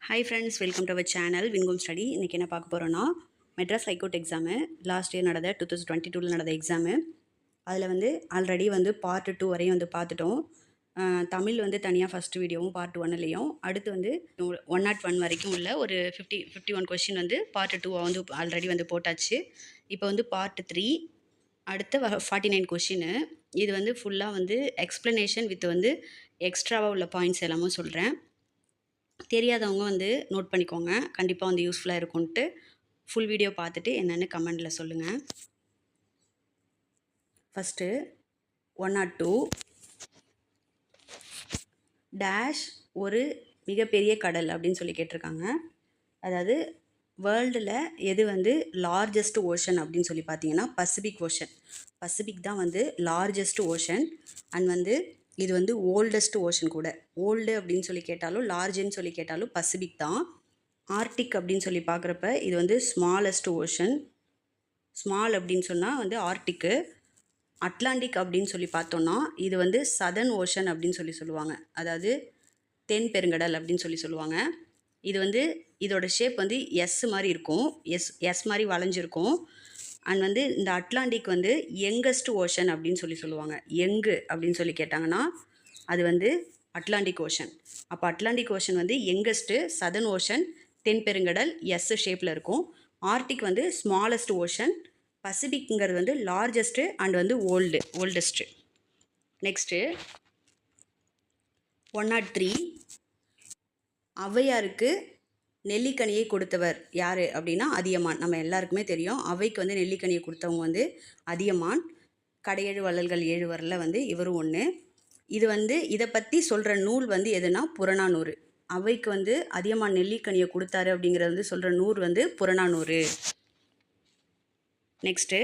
Hi friends, welcome to our channel Wingum Study. இன்னைக்கு என்ன பார்க்க போறோம்னா Madras high court exam last year நடந்த 2022 நடந்த எக்ஸாம். அதில் ஆல்ரெடி பார்ட் 2 வரையும் பார்த்துட்டோம். தமிழ் தனியாக ஃபஸ்ட் வீடியோவும் பார்ட் 1லையும் அடுத்து 101 வரைக்கும் உள்ள ஒரு 51 கொஸ்டின் பார்ட் 2 ஆல்ரெடி போட்டாச்சு. இப்போ பார்ட் 3 அடுத்த 49 கொஸ்டின். இது ஃபுல்லாக எக்ஸ்ப்ளனேஷன் வித் எக்ஸ்ட்ராவாக உள்ள பாயிண்ட்ஸ் எல்லாமும் சொல்கிறேன். தெரியாதவங்க நோட் பண்ணிக்கோங்க, கண்டிப்பாக யூஸ்ஃபுல்லாக இருக்கும்ன்ட்டு. ஃபுல் வீடியோ பார்த்துட்டு என்னென்னு கமெண்டில் சொல்லுங்கள். ஃபஸ்ட்டு 102 டேஷ் ஒரு மிகப்பெரிய கடல் அப்படின்னு சொல்லி கேட்டிருக்காங்க. அதாவது வேர்ல்டில் எது லார்ஜஸ்ட் ஓஷன் அப்படின்னு சொல்லி பார்த்தீங்கன்னா பசிபிக் ஓஷன். பசிபிக் தான் லார்ஜஸ்ட் ஓஷன் அண்ட் இது ஓல்டஸ்ட் ஓஷன் கூட. ஓல்டு அப்படின்னு சொல்லி கேட்டாலும் லார்ஜுன்னு சொல்லி கேட்டாலும் பசிபிக் தான். ஆர்டிக் அப்படின்னு சொல்லி பார்க்குறப்ப இது ஸ்மாலஸ்ட் ஓஷன். ஸ்மால் அப்படின்னு சொன்னால் ஆர்டிக்கு. அட்லாண்டிக் அப்படின்னு சொல்லி பார்த்தோன்னா இது சதர்ன் ஓஷன் அப்படின்னு சொல்லி சொல்லுவாங்க. அதாவது தென் பெருங்கடல் அப்படின்னு சொல்லி சொல்லுவாங்க. இது இதோட ஷேப் எஸ் மாதிரி இருக்கும், எஸ் மாதிரி வளைஞ்சிருக்கும். அண்ட் இந்த அட்லாண்டிக் யங்கஸ்ட் ஓஷன் அப்படின்னு சொல்லி சொல்லுவாங்க. யங்கு அப்படின்னு சொல்லி கேட்டாங்கன்னா அது அட்லாண்டிக் ஓஷன். அப்போ Atlantic ocean youngest, southern ocean, தென் பெருங்கடல் எஸ் ஷேப்பில் இருக்கும். Arctic smallest ocean. பசிபிக்ங்கிறது லார்ஜஸ்ட்டு அண்ட் ஓல்டஸ்ட்டு. நெக்ஸ்ட்டு 103 ஔவையாருக்கு நெல்லிக்கனியை கொடுத்தவர் யார் அப்படின்னா அதியமான். நம்ம எல்லாருக்குமே தெரியும், அவைக்கு நெல்லிக்கனியை கொடுத்தவங்க அதியமான். கடையேழு வள்ளல்கள் 7 வரல இவரும் ஒன்று. இது இதை பற்றி சொல்கிற நூல் எதுனா புறநானூறு. அவைக்கு அதியமான் நெல்லிக்கனியை கொடுத்தாரு அப்படிங்கிறது சொல்கிற நூல் புறநானூறு. நெக்ஸ்ட்டு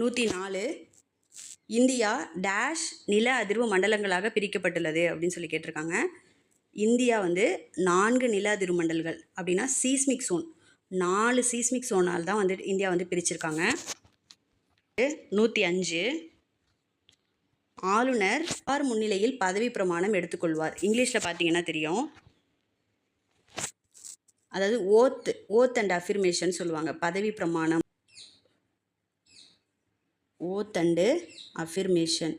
104 இந்தியா டேஷ் நில அதிர்வு மண்டலங்களாக பிரிக்கப்பட்டுள்ளது அப்படின்னு சொல்லி கேட்டிருக்காங்க. இந்தியா 4 நில அதிர்வு மண்டல்கள் அப்படின்னா சீஸ்மிக் சோன். 4 சீஸ்மிக் சோனால் தான் இந்தியா பிரிச்சிருக்காங்க. 105 ஆளுநர் யார் முன்னிலையில் பதவி பிரமாணம் எடுத்துக்கொள்வார். இங்கிலீஷில் பார்த்தீங்கன்னா தெரியும். அதாவது ஓத் அண்ட் அஃபிர்மேஷன் சொல்லுவாங்க. பதவி பிரமாணம், oath and affirmation.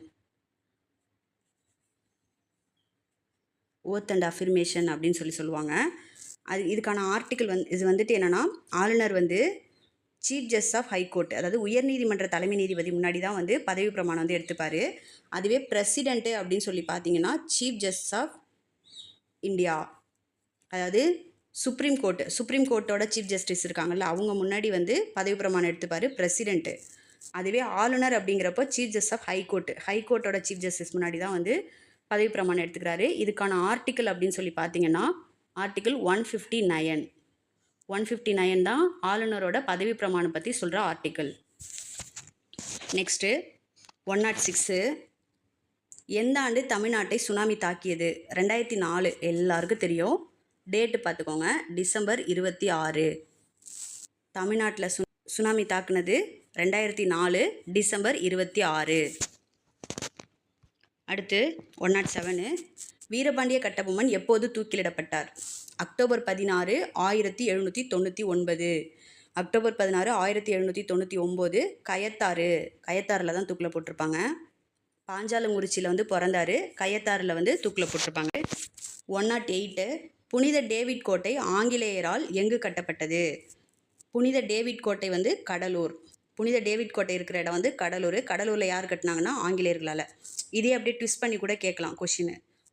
Oath and affirmation அப்படின்னு சொல்லி சொல்லுவாங்க. அது இதுக்கான ஆர்டிக்கிள் இது என்னென்னா, ஆளுநர் சீஃப் ஜஸ்டிஸ் ஆஃப் ஹைகோர்ட், அதாவது உயர்நீதிமன்ற தலைமை நீதிபதி முன்னாடி தான் பதவி பிரமாணம் எடுத்துப்பார். அதுவே பிரசிடெண்ட்டு அப்படின்னு சொல்லி பார்த்தீங்கன்னா சீஃப் ஜஸ்டிஸ் ஆஃப் இந்தியா, அதாவது சுப்ரீம் கோர்ட்டோட சீஃப் ஜஸ்டிஸ் இருக்காங்கல்ல, அவங்க முன்னாடி பதவி பிரமாணம் எடுத்துப்பார் பிரசிடெண்ட்டு. அதுவே ஆளுநர் அப்படிங்கிறப்போ சீஃப் ஜஸ்டிஸ் ஆஃப் ஹைகோர்ட்டோட சீஃப் ஜஸ்டிஸ் முன்னாடி தான் பதவி பிரமாணம் எடுத்துக்கிறாரு. இதுக்கான ஆர்டிக்கிள் அப்படின்னு சொல்லி பார்த்தீங்கன்னா ஆர்டிக்கிள் 159 தான் ஆளுநரோட பதவி பிரமாணம் பற்றி சொல்கிற ஆர்டிக்கிள். நெக்ஸ்ட்டு 106 எந்த ஆண்டு தமிழ்நாட்டை சுனாமி தாக்கியது? 2004. எல்லாருக்கும் தெரியும். டேட்டு பார்த்துக்கோங்க, டிசம்பர் 26. தமிழ்நாட்டில் சுனாமி தாக்குனது 2004 டிசம்பர் 26. அடுத்து 107 வீரபாண்டிய கட்டபொம்மன் எப்போது தூக்கிலிடப்பட்டார்? அக்டோபர் 16, 1799. அக்டோபர் 16, 1799 கயத்தாறில் தான் தூக்கில் போட்டிருப்பாங்க. பாஞ்சாலங்குறிச்சியில் பிறந்தார், கயத்தாறில் தூக்கில் போட்டிருப்பாங்க. 108 புனித டேவிட் கோட்டை ஆங்கிலேயரால் எங்கு கட்டப்பட்டது? புனித டேவிட் கோட்டை கடலூர். புனித டேவிட் கோட்டை இருக்கிற இடம் கடலூர். கடலூரில் யார் கட்டினாங்கன்னா ஆங்கிலேயர்களால். இதே அப்படியே ட்விஸ்ட் பண்ணி கூட கேட்கலாம் கொஷின்.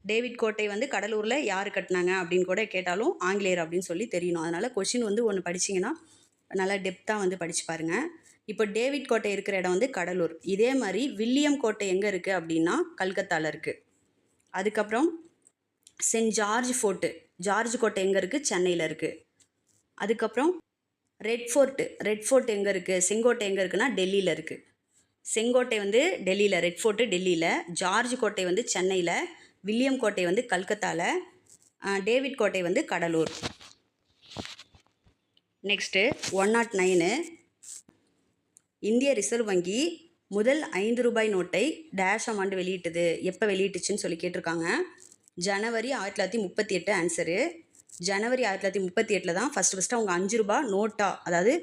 டேவிட் கோட்டை கடலூரில் யார் கட்டினாங்க அப்படின்னு கூட கேட்டாலும் ஆங்கிலேயர் அப்படின்னு சொல்லி தெரியணும். அதனால் கொஷின் ஒன்று படிச்சிங்கன்னா நல்லா டெப்த்தாக படித்து பாருங்கள். இப்போ டேவிட் கோட்டை இருக்கிற இடம் கடலூர். இதே மாதிரி வில்லியம் கோட்டை எங்கே இருக்குது அப்படின்னா கல்கத்தாவில் இருக்குது. அதுக்கப்புறம் சென்ட் ஜார்ஜ் ஃபோர்ட்டு, ஜார்ஜ் கோட்டை எங்கே இருக்குது? சென்னையில் இருக்குது. அதுக்கப்புறம் ரெட் ஃபோர்ட் எங்கே இருக்குது? செங்கோட்டை எங்கே இருக்குன்னா டெல்லியில் இருக்குது. செங்கோட்டை டெல்லியில், ரெட் ஃபோர்ட்டு டெல்லியில், ஜார்ஜ் கோட்டை சென்னையில், வில்லியம் கோட்டை கல்கத்தாவில், டேவிட் கோட்டை கடலூர். நெக்ஸ்ட்டு 109 இந்திய ரிசர்வ் வங்கி முதல் 5 ரூபாய் நோட்டை டேஷாம் ஆண்டு வெளியிட்டது. எப்போ வெளியிட்டுச்சுன்னு சொல்லி கேட்டிருக்காங்க. ஜனவரி 1938 ஆன்சரு. ஜனவரி 1938 தான் ஃபஸ்ட்டு அவங்க 5 ரூபா நோட்டா, அதாவது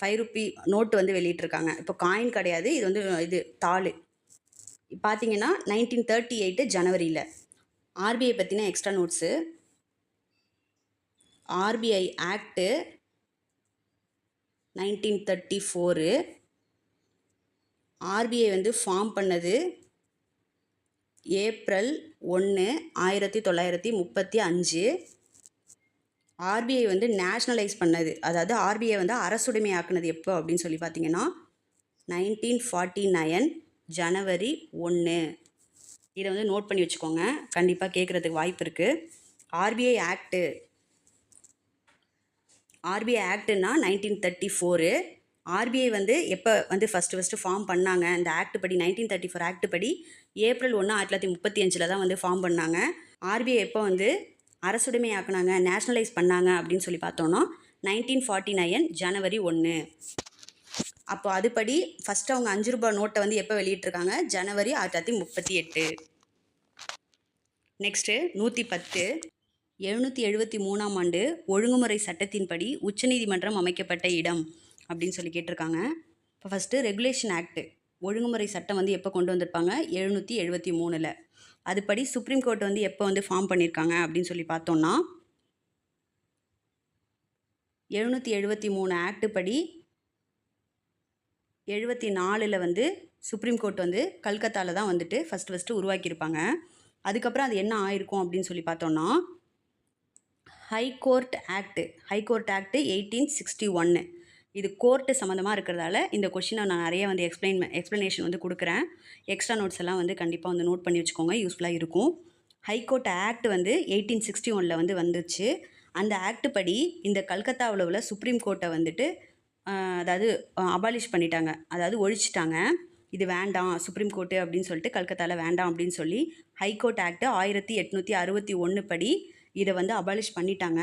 5 ரூபி நோட்டு வந்து வெளியிட்டிருக்காங்க. இப்போ காயின் கிடையாது, இது வந்து இது தாள். பார்த்தீங்கன்னா 1938 ஜனவரியில். ஆர்பிஐ பற்றின extra notes. RBI act 1934. RBI வந்து ஃபார்ம் பண்ணது ஏப்ரல் 1, 1935. ஆர்பிஐ வந்து நேஷ்னலைஸ் பண்ணது, அதாவது ஆர்பிஐ வந்து அரசுடைமையாக்குனது எப்போ அப்படின்னு சொல்லி பார்த்தீங்கன்னா 1949 ஜனவரி 1. இதை வந்து நோட் பண்ணி வச்சுக்கோங்க, கண்டிப்பாக கேட்குறதுக்கு வாய்ப்பு இருக்குது. ஆர்பிஐ ஆக்டுன்னா 1934. ஆர்பிஐ வந்து எப்போ வந்து ஃபஸ்ட்டு ஃபார்ம் பண்ணாங்க, இந்த ஆக்ட் படி 1934 ஆக்ட் படி ஏப்ரல் 1, 1935 தான் வந்து ஃபார்ம் பண்ணாங்க. ஆர்பிஐ எப்போ வந்து அரசுடைமையாக்குனாங்க, நேஷ்னலைஸ் பண்ணாங்க அப்படின்னு சொல்லி பார்த்தோன்னா 1949 ஜனவரி 1. அப்போ அதுபடி ஃபஸ்ட்டு அவங்க 5 ரூபா நோட்டை வந்து எப்போ வெளியிட்டிருக்காங்க, ஜனவரி 1938. நெக்ஸ்ட்டு 110. 773ஆம் ஆண்டு ஒழுங்குமுறை சட்டத்தின்படி உச்சநீதிமன்றம் அமைக்கப்பட்ட இடம் அப்படின்னு சொல்லி கேட்டிருக்காங்க. இப்போ ஃபஸ்ட்டு ரெகுலேஷன் ஆக்ட், ஒழுங்குமுறை சட்டம் வந்து எப்போ கொண்டு வந்திருப்பாங்க, 773. அதுபடி சுப்ரீம் கோர்ட் வந்து எப்போ வந்து ஃபார்ம் பண்ணியிருக்காங்க அப்படின்னு சொல்லி பார்த்தோன்னா 773 ஆக்ட் படி 74 வந்து சுப்ரீம் கோர்ட் வந்து கல்கத்தாவில் தான் வந்துட்டு ஃபஸ்ட்டு உருவாக்கியிருப்பாங்க. அதுக்கப்புறம் அது என்ன ஆயிருக்கும் அப்படின்னு சொல்லி பார்த்தோன்னா ஹைகோர்ட் ஆக்ட் 1861. இது கோர்ட்டு சம்மந்தமாக இருக்கிறதால இந்த கொஷினை நான் நிறைய வந்து எக்ஸ்ப்ளனேஷன் வந்து கொடுக்குறேன். எக்ஸ்ட்ரா நோட்ஸ் எல்லாம் வந்து கண்டிப்பாக வந்து நோட் பண்ணி வச்சுக்கோங்க, யூஸ்ஃபுல்லாக இருக்கும். ஹைகோர்ட் ஆக்ட் வந்து 1861 வந்து வந்துச்சு. அந்த ஆக்ட் படி இந்த கல்கத்தாவில் உள்ள சுப்ரீம் கோர்ட்டை வந்துட்டு அதாவது அபாலிஷ் பண்ணிட்டாங்க, அதாவது ஒழிச்சிட்டாங்க. இது வேண்டாம் சுப்ரீம் கோர்ட்டு அப்படின்னு சொல்லிட்டு கல்கத்தாவில் வேண்டாம் அப்படின்னு சொல்லி ஹைகோர்ட் ஆக்ட் 1861 படி இதை வந்து அபாலிஷ் பண்ணிட்டாங்க.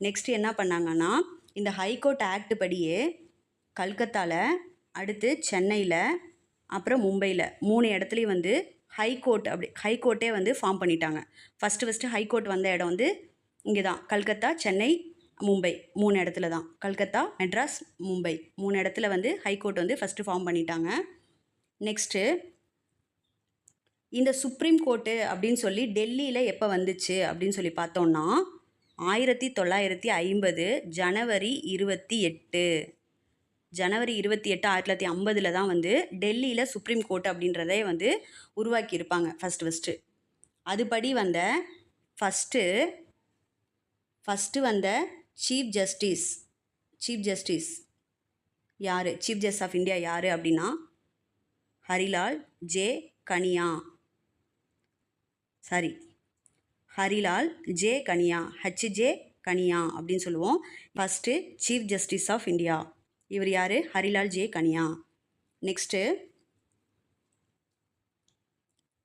நெக்ஸ்ட்டு என்ன பண்ணாங்கன்னா இந்த ஹைகோர்ட் ஆக்ட் படியே கல்கத்தாவில், அடுத்து சென்னையில், அப்புறம் மும்பையில் 3 இடத்துலையும் வந்து ஹைகோர்ட்டே வந்து ஃபார்ம் பண்ணிட்டாங்க. ஃபஸ்ட்டு ஹைகோர்ட் வந்த இடம் வந்து இங்கே தான், கல்கத்தா, சென்னை, மும்பை 3 இடத்துல தான். கல்கத்தா, மெட்ராஸ், மும்பை 3 இடத்துல வந்து ஹைகோர்ட் வந்து ஃபஸ்ட்டு ஃபார்ம் பண்ணிட்டாங்க. நெக்ஸ்ட்டு இந்த சுப்ரீம் கோர்ட்டு அப்படின்னு சொல்லி டெல்லியில் எப்போ வந்துச்சு அப்படின்னு சொல்லி பார்த்தோன்னா 1950 ஜனவரி 28. ஜனவரி 28, 1950 தான் வந்து டெல்லியில் சுப்ரீம் கோர்ட் அப்படின்றதே வந்து உருவாக்கியிருப்பாங்க ஃபஸ்ட்டு. அதுபடி வந்த ஃபஸ்ட்டு வந்த சீஃப் ஜஸ்டிஸ் யார், சீஃப் ஜஸ்டிஸ் ஆஃப் இந்தியா யார் அப்படின்னா ஹரிலால் ஜே கனியா, ஹெச்ஜே கனியா அப்படின்னு சொல்லுவோம். First chief justice of India இவர் யார், Harilal J Kania. Next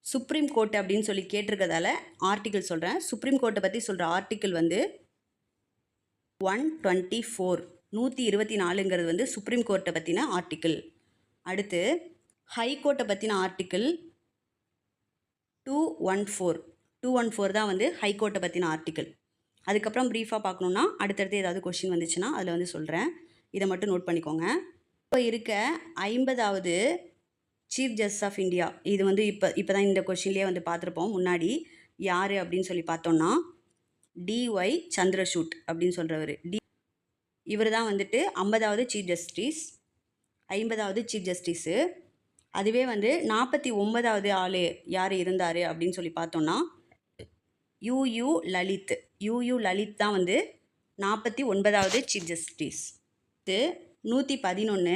supreme court அப்படின்னு சொல்லி கேட்டிருக்கிறதால ஆர்டிக்கிள் சொல்கிறேன். சுப்ரீம் கோர்ட்டை பற்றி சொல்கிற ஆர்டிக்கிள் வந்து 124, 124ங்கிறது வந்து சுப்ரீம் கோர்ட்டை பற்றின ஆர்டிக்கிள். அடுத்து ஹைகோர்ட்டை பற்றின ஆர்டிக்கிள் 214 தான் வந்து ஹைகோர்ட்டை பற்றின ஆர்டிக்கிள். அதுக்கப்புறம் ப்ரீஃபாக பார்க்கணுன்னா அடுத்தடுத்து ஏதாவது கொஷின் வந்துச்சுன்னா அதில் வந்து சொல்கிறேன், இதை மட்டும் நோட் பண்ணிக்கோங்க. இப்போ இருக்க 50வது சீஃப் ஜஸ்டிஸ் ஆஃப் இந்தியா, இது வந்து இப்போ தான் இந்த கொஷின்லேயே வந்து பார்த்துருப்போம் முன்னாடி, யார் அப்படின்னு சொல்லி பார்த்தோன்னா டிஒய் சந்திரசூட் அப்படின்னு சொல்கிறவர். இவர் தான் வந்துட்டு 50வது சீஃப் ஜஸ்டிஸு. அதுவே வந்து 49வது ஆள் யார் இருந்தார் அப்படின்னு சொல்லி பார்த்தோன்னா யூ லலித் தான் வந்து 49வது சீஃப் ஜஸ்டிஸ். 111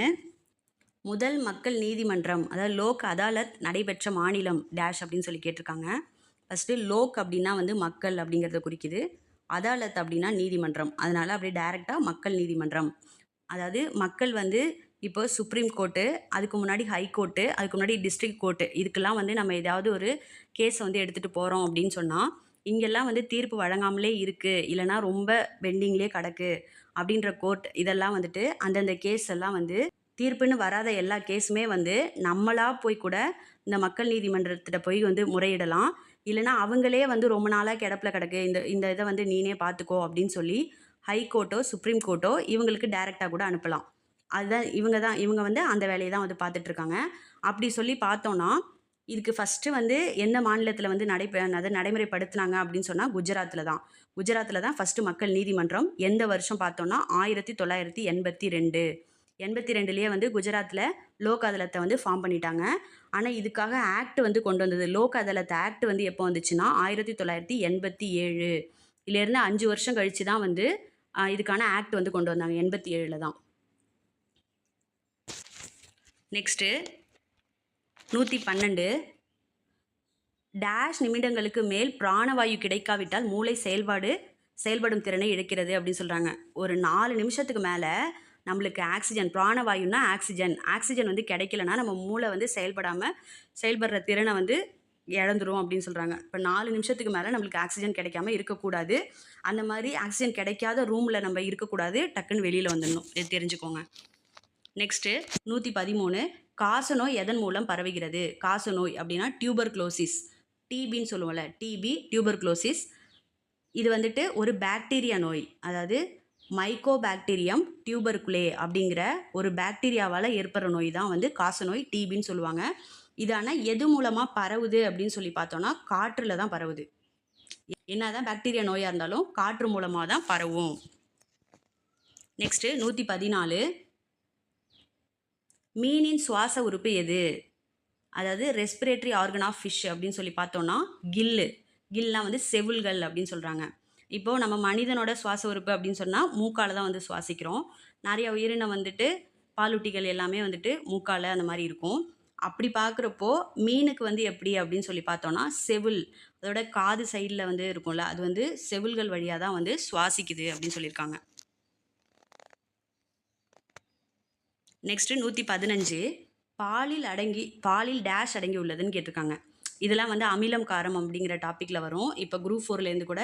முதல் மக்கள் நீதிமன்றம், அதாவது லோக் அதாலத் நடைபெற்ற மாநிலம் டேஷ் அப்படின்னு சொல்லி கேட்டிருக்காங்க. ஃபஸ்ட்டு லோக் அப்படின்னா வந்து மக்கள் அப்படிங்கிறத குறிக்குது, அதாலத் அப்படின்னா நீதிமன்றம், அதனால் அப்படியே டைரெக்டாக மக்கள் நீதிமன்றம். அதாவது மக்கள் வந்து இப்போ சுப்ரீம் கோர்ட்டு, அதுக்கு முன்னாடி ஹைகோர்ட்டு, அதுக்கு முன்னாடி டிஸ்ட்ரிக்ட் கோர்ட்டு, இதுக்கெல்லாம் வந்து நம்ம ஏதாவது ஒரு கேஸை வந்து எடுத்துகிட்டு போகிறோம் அப்படின்னு சொன்னால் இங்கெல்லாம் வந்து தீர்ப்பு வழங்காமலே இருக்குது, இல்லைனா ரொம்ப பெண்டிங்லேயே கிடக்கு அப்படின்ற கோர்ட், இதெல்லாம் வந்துட்டு அந்தந்த கேஸ் எல்லாம் வந்து தீர்ப்புன்னு வராத எல்லா கேஸுமே வந்து நம்மளாக போய் கூட இந்த மக்கள் நீதிமன்றத்திட்ட போய் வந்து முறையிடலாம். இல்லைனா அவங்களே வந்து ரொம்ப நாளாக கிடப்பில கிடக்கு, இந்த இந்த இதை வந்து நீனே பார்த்துக்கோ அப்படின்னு சொல்லி ஹைகோர்ட்டோ சுப்ரீம் கோர்ட்டோ இவங்களுக்கு டைரெக்டாக கூட அனுப்பலாம். அதுதான் இவங்க வந்து அந்த வேலையை தான் வந்து பார்த்துட்ருக்காங்க. அப்படி சொல்லி பார்த்தோன்னா, இதுக்கு ஃபஸ்ட்டு வந்து எந்த மாநிலத்தில் வந்து அதை நடைமுறைப்படுத்துனாங்க அப்படின்னு சொன்னால் குஜராத்தில் தான். குஜராத்தில் தான் ஃபஸ்ட்டு மக்கள் நீதிமன்றம். எந்த வருஷம் பார்த்தோன்னா 1982. 82லயே வந்து குஜராத்தில் லோக் அதாலத்தை வந்து ஃபார்ம் பண்ணிட்டாங்க. ஆனால் இதுக்காக ஆக்ட் வந்து கொண்டு வந்தது. லோக் அதாலத் ஆக்ட் வந்து எப்போ வந்துச்சுன்னா 1987. இதிலேருந்து 5 வருஷம் கழிச்சு தான் வந்து இதுக்கான ஆக்ட் வந்து கொண்டு வந்தாங்க. 87ல் தான். நெக்ஸ்ட்டு 112 டேஷ் நிமிடங்களுக்கு மேல் பிராணவாயு கிடைக்காவிட்டால் மூளை செயல்படும் திறனை இழக்கிறது அப்படின்னு சொல்கிறாங்க. ஒரு 4 நிமிஷத்துக்கு மேலே நம்மளுக்கு பிராணவாயுன்னா ஆக்சிஜன் வந்து கிடைக்கலன்னா நம்ம மூளை வந்து செயல்படுற திறனை வந்து இழந்துரும் அப்படின்னு சொல்கிறாங்க. இப்போ 4 நிமிஷத்துக்கு மேலே நம்மளுக்கு ஆக்சிஜன் கிடைக்காம இருக்கக்கூடாது. அந்த மாதிரி ஆக்சிஜன் கிடைக்காத ரூமில் நம்ம இருக்கக்கூடாது. டக்குன்னு வெளியில் வந்துடணும். இது தெரிஞ்சுக்கோங்க. நெக்ஸ்ட்டு 113 காசநோய் எதன் மூலம் பரவுகிறது? காசநோய் அப்படின்னா டியூபர்குலோசிஸ், டிபின்னு சொல்லுவோம்ல, டியூபர்குலோசிஸ். இது வந்துட்டு ஒரு பாக்டீரியா நோய். அதாவது மைக்கோபாக்டீரியம் டியூபர்குலே அப்படிங்கிற ஒரு பாக்டீரியாவால் ஏற்படுற நோய் தான் வந்து காசநோய், டிபின்னு சொல்லுவாங்க. இது ஆனால் எது மூலமாக பரவுது அப்படின்னு சொல்லி பார்த்தோன்னா காற்றில் தான் பரவுது. என்னதான் பாக்டீரியா நோயாக இருந்தாலும் காற்று மூலமாக தான் பரவும். நெக்ஸ்ட்டு 114 மீனின் சுவாச உறுப்பு எது? அதாவது ரெஸ்பிரேட்டரி ஆர்கன் ஆஃப் ஃபிஷ் அப்படின்னு சொல்லி பார்த்தோன்னா கில்லாம் வந்து செவுள்கள் அப்படின்னு சொல்கிறாங்க. இப்போது நம்ம மனிதனோட சுவாச உறுப்பு அப்படின்னு சொன்னால் மூக்கால் தான் வந்து சுவாசிக்கிறோம். நிறைய உயிரினம் வந்துட்டு பாலூட்டிகள் எல்லாமே வந்துட்டு மூக்கால் அந்த மாதிரி இருக்கும். அப்படி பார்க்குறப்போ மீனுக்கு வந்து எப்படி அப்படின்னு சொல்லி பார்த்தோன்னா செவுள், அதோட காது சைடில் வந்து இருக்கும்ல, அது வந்து செவுள்கள் வழியாக தான் வந்து சுவாசிக்குது அப்படின்னு சொல்லியிருக்காங்க. நெக்ஸ்ட்டு 115 பாலில் டேஷ் அடங்கி உள்ளதுன்னு கேட்டிருக்காங்க. இதெல்லாம் வந்து அமிலம் காரம் அப்படிங்கிற டாப்பிக்கில் வரும். இப்போ குரூப் 4லேருந்து கூட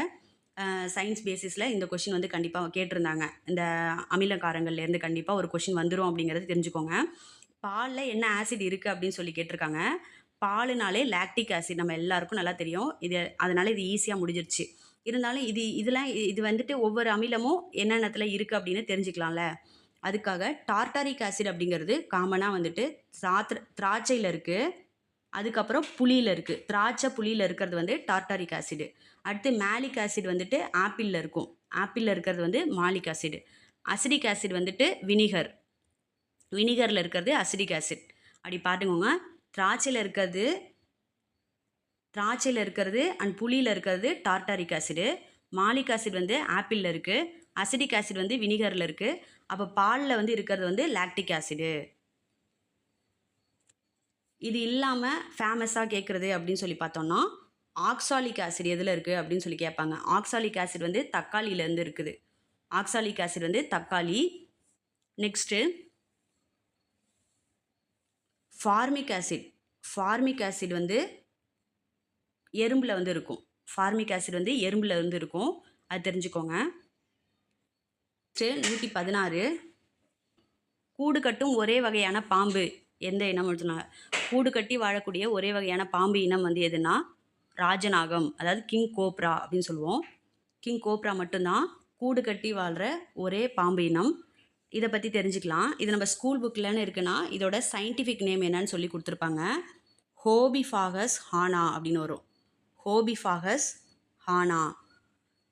சயின்ஸ் பேசிஸில் இந்த கொஷின் வந்து கண்டிப்பாக கேட்டிருந்தாங்க. இந்த அமில காரங்கள்லேருந்து கண்டிப்பாக ஒரு கொஷின் வந்துடும் அப்படிங்கிறது தெரிஞ்சுக்கோங்க. பாலில் என்ன ஆசிட் இருக்குது அப்படின்னு சொல்லி கேட்டிருக்காங்க. பாலுனாலே லாக்டிக் ஆசிட் நம்ம எல்லாருக்கும் நல்லா தெரியும். அதனால் இது ஈஸியாக முடிஞ்சிருச்சு. இருந்தாலும் இது வந்துட்டு ஒவ்வொரு அமிலமும் என்னென்னத்தில் இருக்குது அப்படின்னு தெரிஞ்சுக்கலாம்ல. அதுக்காக டார்டாரிக் ஆசிட் அப்படிங்கிறது காமனாக வந்துட்டு திராட்சையில் இருக்குது. அதுக்கப்புறம் புளியில் இருக்குது. புளியில் இருக்கிறது வந்து டார்டாரிக் ஆசிடு. அடுத்து மேலிக் ஆசிட் வந்துட்டு ஆப்பிளில் இருக்கும். ஆப்பிளில் இருக்கிறது வந்து மாலிக் ஆசிடு. அசிடிக் ஆசிட் வந்துட்டு வினிகரில் இருக்கிறது அசிடிக் ஆசிட். அப்படி பார்த்துக்கோங்க. திராட்சையில் இருக்கிறது அண்ட் புளியில் இருக்கிறது டார்டாரிக் ஆசிடு. மாலிக் ஆசிட் வந்து ஆப்பிளில் இருக்குது. அசிடிக் ஆசிட் வந்து வினிகரில் இருக்குது. அப்போ பாலில் வந்து இருக்கிறது வந்து லாக்டிக் ஆசிடு. இது இல்லாமல் ஃபேமஸாக கேட்குறது அப்படின்னு சொல்லி பார்த்தோன்னா ஆக்சாலிக் ஆசிட் எதில் இருக்குது அப்படின்னு சொல்லி கேட்பாங்க. ஆக்சாலிக் ஆசிட் வந்து தக்காளியிலேருந்து இருக்குது. ஆக்சாலிக் ஆசிட் வந்து தக்காளி. நெக்ஸ்ட்டு ஃபார்மிக் ஆசிட் வந்து எறும்பில் வந்து இருக்கும். ஃபார்மிக் ஆசிட் வந்து எறும்பில் இருந்து இருக்கும். அது தெரிஞ்சுக்கோங்க. 116 கூடு கட்டும் ஒரே வகையான பாம்பு எந்த இனம் சொன்னாங்க? கூடு கட்டி வாழக்கூடிய ஒரே வகையான பாம்பு இனம் வந்து எதுனா ராஜநாகம், அதாவது கிங் கோப்ரா அப்படின்னு சொல்லுவோம். கிங் கோப்ரா மட்டும்தான் கூடு கட்டி வாழ்கிற ஒரே பாம்பு இனம். இதை பற்றி தெரிஞ்சுக்கலாம். இது நம்ம ஸ்கூல் புக்கில்னு இருக்குன்னா இதோட சயின்டிஃபிக் நேம் என்னன்னு சொல்லி கொடுத்துருப்பாங்க. ஹோபிஃபாகஸ் ஹானா அப்படின்னு வரும். ஹோபிஃபாகஸ் ஹானா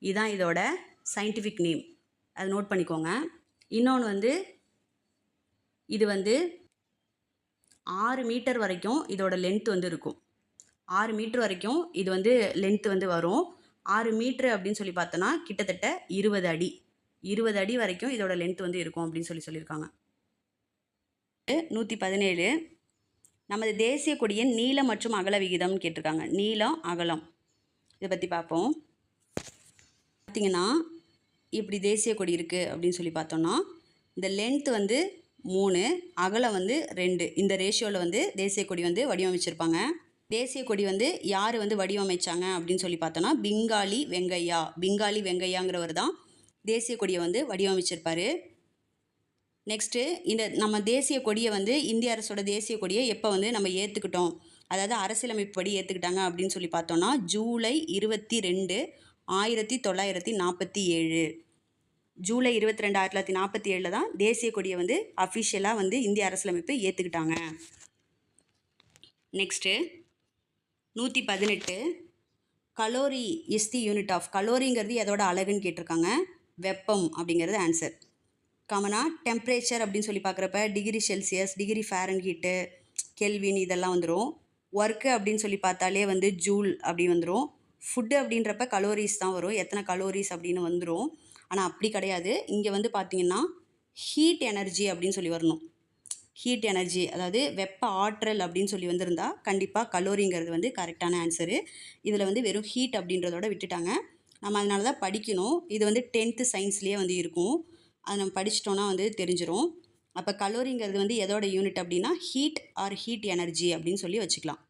இதுதான் இதோட சயின்டிஃபிக் நேம். அதை நோட் பண்ணிக்கோங்க. இன்னொன்று வந்து இது வந்து 6 மீட்டர் வரைக்கும் இதோட லென்த் வந்து இருக்கும். 6 மீட்டர் வரைக்கும் இது வந்து லென்த் வந்து வரும். 6 மீட்ரு அப்படின்னு சொல்லி பார்த்தோன்னா கிட்டத்தட்ட 20 அடி. 20 அடி வரைக்கும் இதோட லென்த் வந்து இருக்கும் அப்படின்னு சொல்லியிருக்காங்க. 117 நமது தேசிய கொடியின் நீளம் மற்றும் அகல விகிதம்னு கேட்டிருக்காங்க. நீளம், அகலம் இதை பற்றி பார்ப்போம். பார்த்திங்கன்னா இப்படி தேசிய கொடி இருக்குது அப்படின்னு சொல்லி பார்த்தோன்னா இந்த லென்த் வந்து 3, அகலம் வந்து 2. இந்த ரேஷியோவில் வந்து தேசிய கொடி வந்து வடிவமைச்சிருப்பாங்க. தேசிய கொடி வந்து யார் வந்து வடிவமைச்சாங்க அப்படின்னு சொல்லி பார்த்தோன்னா பிங்காலி வெங்கையாங்கிறவர் தான் தேசிய கொடியை வந்து வடிவமைச்சிருப்பார். நெக்ஸ்ட்டு இந்த நம்ம தேசிய கொடியை வந்து இந்திய அரசோட தேசிய கொடியை எப்போ வந்து நம்ம ஏற்றுக்கிட்டோம் அதாவது அரசியலமைப்புப்படி ஏற்றுக்கிட்டாங்க அப்படின்னு சொல்லி பார்த்தோன்னா ஜூலை 22, 1947. ஜூலை 22, 1947 தான் தேசிய கொடியை வந்து அஃபிஷியலாக வந்து இந்திய அரசியலமைப்பு ஏற்றுக்கிட்டாங்க. Next 118 calorie is the unit of. கலோரிங்கிறது எதோட அலகுன்னு கேட்டிருக்காங்க. வெப்பம் அப்படிங்கிறது ஆன்சர். காமனாக டெம்பரேச்சர் அப்படின்னு சொல்லி பார்க்குறப்ப டிகிரி செல்சியஸ், டிகிரி ஃபாரன்ஹீட்டு, கெல்வின் இதெல்லாம் வந்துடும். ஒர்க்கு அப்படின்னு சொல்லி பார்த்தாலே வந்து ஜூல் அப்படி வந்துடும். ஃபுட்டு அப்படின்றப்ப கலோரிஸ் தான் வரும், எத்தனை கலோரிஸ் அப்படின்னு வந்துடும். ஆனால் அப்படி கிடையாது. இங்கே வந்து பார்த்திங்கன்னா ஹீட் எனர்ஜி அப்படின்னு சொல்லி வரணும். ஹீட் எனர்ஜி அதாவது வெப்ப ஆற்றல் அப்படின்னு சொல்லி வந்திருந்தா கண்டிப்பாக கலோரிங்கிறது வந்து கரெக்டான ஆன்சரு. இதில் வந்து வெறும் ஹீட் அப்படின்றதோட விட்டுட்டாங்க. நம்ம அதனால தான் படிக்கணும். இது வந்து 10th சயின்ஸ்லேயே வந்து இருக்கும். அதை நம்ம படிச்சிட்டோன்னா வந்து தெரிஞ்சிடும். அப்போ கலோரிங்கிறது வந்து எதோட யூனிட் அப்படின்னா ஹீட் ஆர் ஹீட் எனர்ஜி அப்படின்னு சொல்லி வச்சுக்கலாம்.